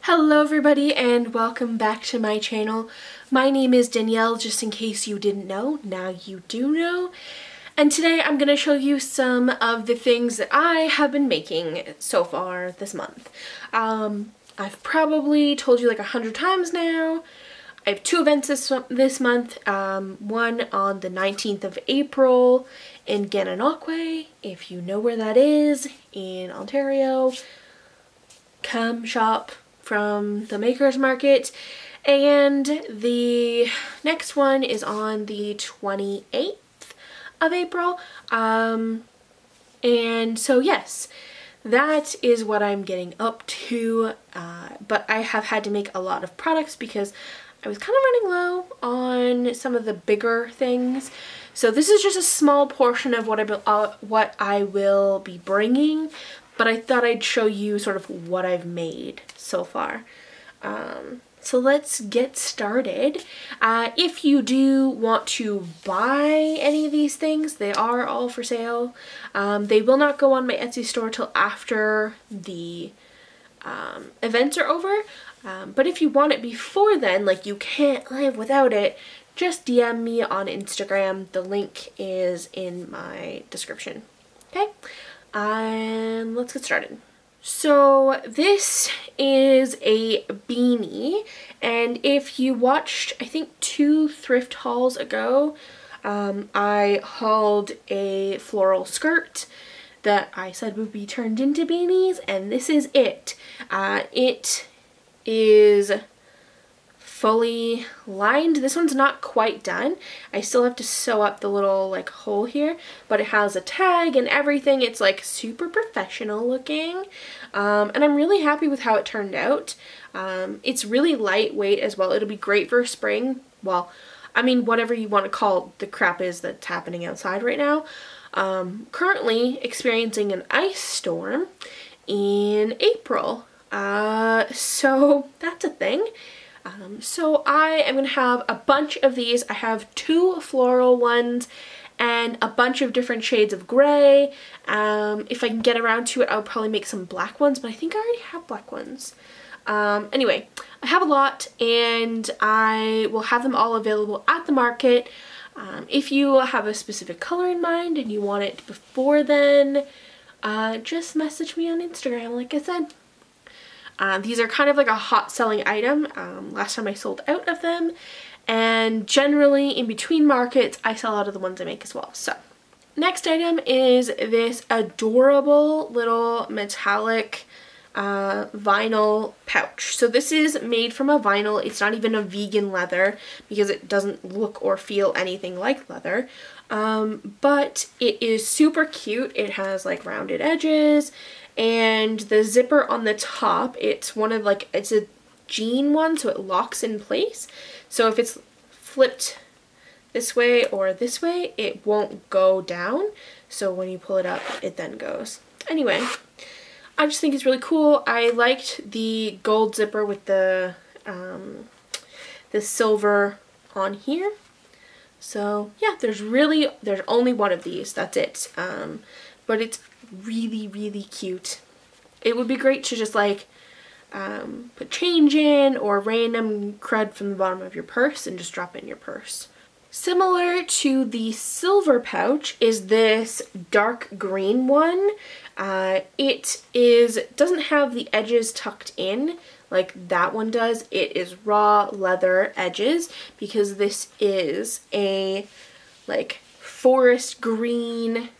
Hello everybody and welcome back to my channel. My name is Danielle, just in case you didn't know. Now you do know. And today I'm going to show you some of the things that I have been making so far this month. I've probably told you like 100 times now. I have two events this month. One on the 19th of April in Gananoque. If you know where that is, in Ontario, come shop from the Makers Market. And the next one is on the 28th of April. And so yes, that is what I'm getting up to. But I have had to make a lot of products because I was kind of running low on some of the bigger things. So this is just a small portion of what I will be bringing, but I thought I'd show you sort of what I've made so far. So let's get started. If you do want to buy any of these things, they are all for sale. They will not go on my Etsy store till after the events are over. But if you want it before then, like you can't live without it, just DM me on Instagram. The link is in my description. Okay? And let's get started. So this is a beanie, and if you watched, I think 2 thrift hauls ago, I hauled a floral skirt that I said would be turned into beanies, and this is it. It is fully lined. This one's not quite done. I still have to sew up the little like hole here, but it has a tag and everything. It's like super professional looking, and I'm really happy with how it turned out. It's really lightweight as well. It'll be great for spring. Well, I mean, whatever you want to call the crap is that's happening outside right now. Currently experiencing an ice storm in April. So that's a thing. So I am going to have a bunch of these. I have 2 floral ones and a bunch of different shades of gray. If I can get around to it, I'll probably make some black ones, but I think I already have black ones. Anyway, I have a lot and I will have them all available at the market. If you have a specific color in mind and you want it before then, just message me on Instagram, like I said. These are kind of like a hot selling item. Last time I sold out of them, and generally in between markets I sell out of the ones I make as well. So next item is this adorable little metallic vinyl pouch. So this is made from a vinyl. It's not even a vegan leather because it doesn't look or feel anything like leather. But it is super cute. It has like rounded edges, and the zipper on the top, it's it's a jean one, so it locks in place. So if it's flipped this way or this way, it won't go down. So when you pull it up, it then goes. Anyway, I just think it's really cool. I liked the gold zipper with the silver on here. So yeah, there's only one of these, that's it. But it's really, really cute. It would be great to just like put change in or random crud from the bottom of your purse and just drop it in your purse. Similar to the silver pouch is this dark green one. It doesn't have the edges tucked in like that one does. It is raw leather edges because this is a like forest green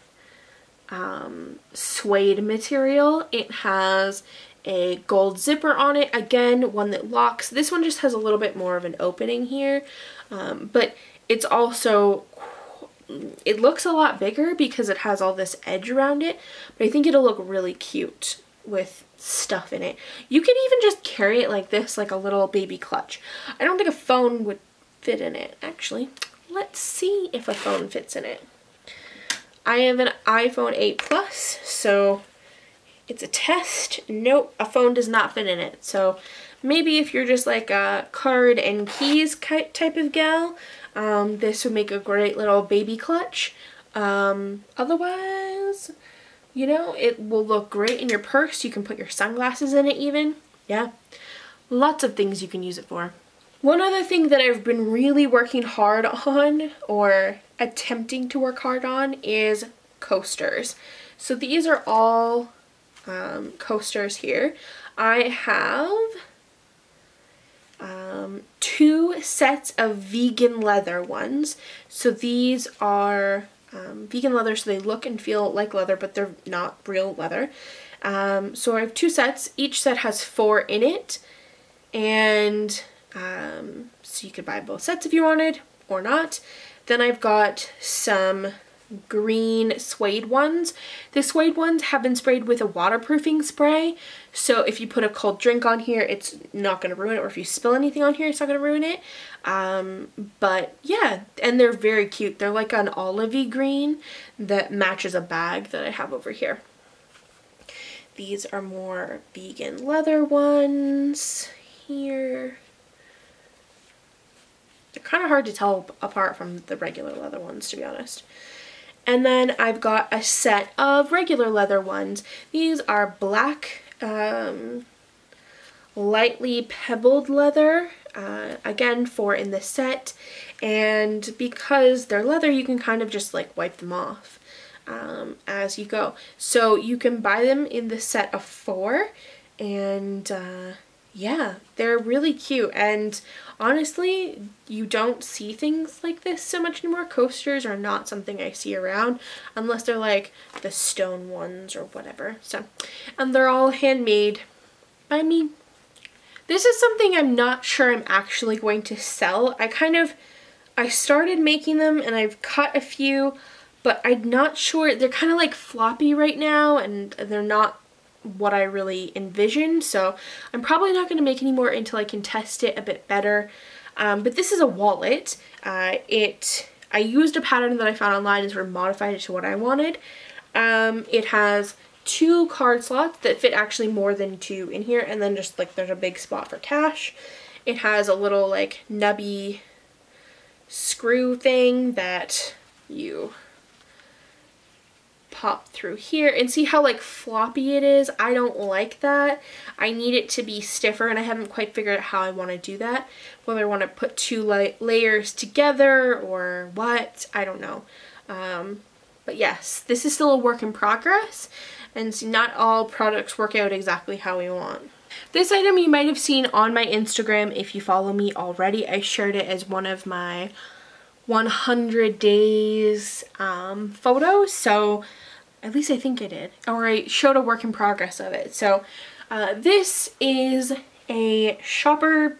suede material. It has a gold zipper on it, again one that locks. This one just has a little bit more of an opening here, but it's also, it looks a lot bigger because it has all this edge around it, but I think it'll look really cute with stuff in it. You can even just carry it like this, like a little baby clutch. I don't think a phone would fit in it, actually. Let's see if a phone fits in it. I have an iPhone 8 Plus, so it's a test. Nope, a phone does not fit in it. So maybe if you're just like a card and keys type of gal, this would make a great little baby clutch. Otherwise, you know, it will look great in your purse. You can put your sunglasses in it even. Yeah. lots of things you can use it for. One other thing that I've been really working hard on, or attempting to work hard on, is coasters. So these are all coasters here. I have 2 sets of vegan leather ones. So these are vegan leather, so they look and feel like leather, but they're not real leather. So I have 2 sets. Each set has 4 in it, and so you could buy both sets if you wanted or not. Then I've got some green suede ones. The suede ones have been sprayed with a waterproofing spray, so if you put a cold drink on here, it's not going to ruin it, or if you spill anything on here, it's not going to ruin it. But yeah, and they're very cute. They're like an olivey green that matches a bag that I have over here. These are more vegan leather ones here. They're kind of hard to tell apart from the regular leather ones, to be honest. And then I've got a set of regular leather ones. These are black, lightly pebbled leather, again 4 in the set. And because they're leather, you can kind of just like wipe them off as you go. So you can buy them in the set of 4, and yeah, they're really cute. And honestly, you don't see things like this so much anymore. Coasters are not something I see around unless they're like the stone ones or whatever. So, and they're all handmade by me. This is something I'm not sure I'm actually going to sell. I started making them and I've cut a few, but I'm not sure. They're kind of like floppy right now, and they're not what I really envisioned, so I'm probably not going to make any more until I can test it a bit better. But this is a wallet. I used a pattern that I found online and sort of modified it to what I wanted. It has 2 card slots that fit actually more than 2 in here, and then just like there's a big spot for cash. It has a little like nubby screw thing that you pop through here, and see how like floppy it is? I don't like that. I need it to be stiffer, and I haven't quite figured out how I want to do that. Whether I want to put 2 layers together or what, I don't know. But yes, this is still a work in progress, and so not all products work out exactly how we want. This item you might have seen on my Instagram if you follow me already. I shared it as one of my 100 days photos, so at least I think I did, or I showed a work in progress of it. So this is a shopper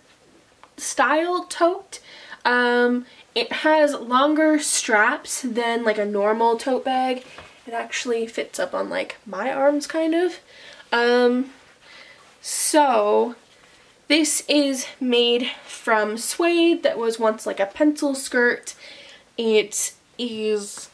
style tote. It has longer straps than like a normal tote bag. It actually fits up on like my arms kind of. So this is made from suede that was once like a pencil skirt. It is,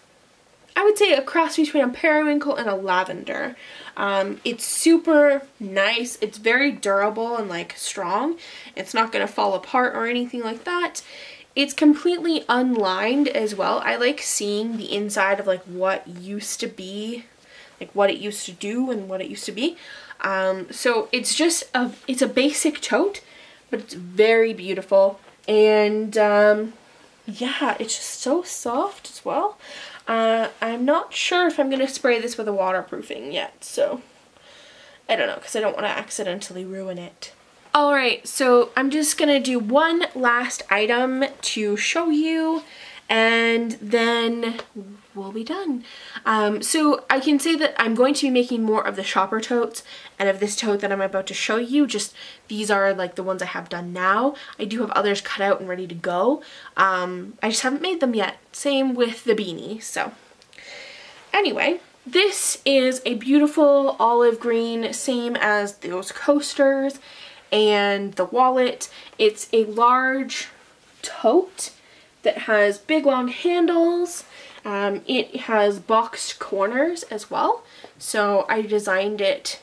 I would say, a cross between a periwinkle and a lavender. It's super nice. It's very durable and like strong. It's not going to fall apart or anything like that. It's completely unlined as well. I like seeing the inside of like what used to be, like what it used to do and what it used to be. So it's just it's a basic tote, but it's very beautiful. And yeah, it's just so soft as well. I'm not sure if I'm going to spray this with a waterproofing yet, so I don't know, because I don't want to accidentally ruin it. Alright, so I'm just going to do one last item to show you, and then we'll be done. So I can say that I'm going to be making more of the shopper totes and of this tote that I'm about to show you. Just these are like the ones I have done now. I do have others cut out and ready to go. I just haven't made them yet. Same with the beanie. So anyway, this is a beautiful olive green, same as those coasters and the wallet. It's a large tote that has big long handles. It has boxed corners as well, so I designed it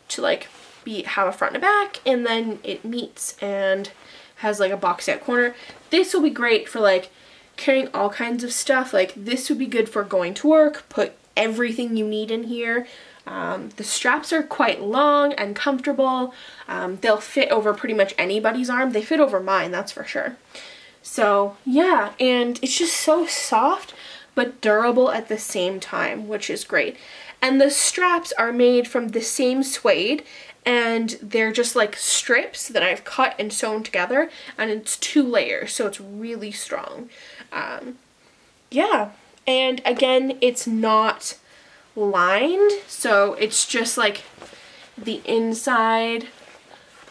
to like have a front and a back, and then it meets and has like a boxed out corner. This will be great for like carrying all kinds of stuff. Like this would be good for going to work, put everything you need in here. The straps are quite long and comfortable. They'll fit over pretty much anybody's arm. They fit over mine, that's for sure. So yeah, and it's just so soft but durable at the same time, which is great. And the straps are made from the same suede, and they're just like strips that I've cut and sewn together, and it's 2 layers, so it's really strong. Yeah, and again, it's not lined, so it's just like the inside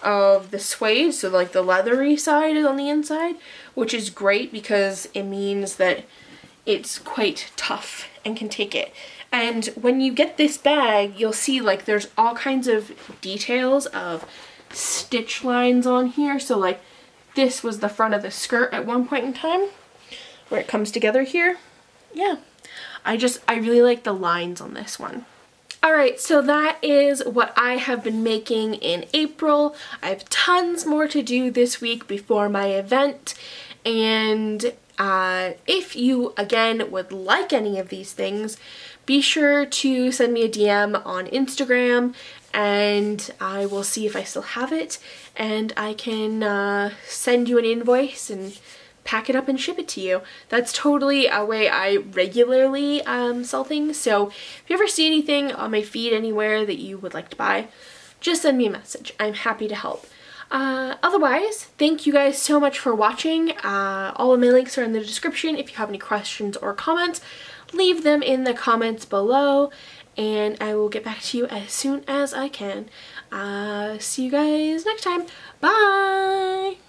of the suede, so like the leathery side is on the inside, which is great because it means that it's quite tough and can take it. And when you get this bag, you'll see like there's all kinds of details of stitch lines on here. So like this was the front of the skirt at one point in time where it comes together here. Yeah, I really like the lines on this one. Alright, so that is what I have been making in April. I have tons more to do this week before my event, and if you, again, would like any of these things, be sure to send me a DM on Instagram, and I will see if I still have it, and I can send you an invoice and pack it up and ship it to you. That's totally a way I regularly sell things, so if you ever see anything on my feed anywhere that you would like to buy, just send me a message. I'm happy to help. Otherwise, thank you guys so much for watching. All of my links are in the description. If you have any questions or comments, leave them in the comments below, and I will get back to you as soon as I can. See you guys next time. Bye!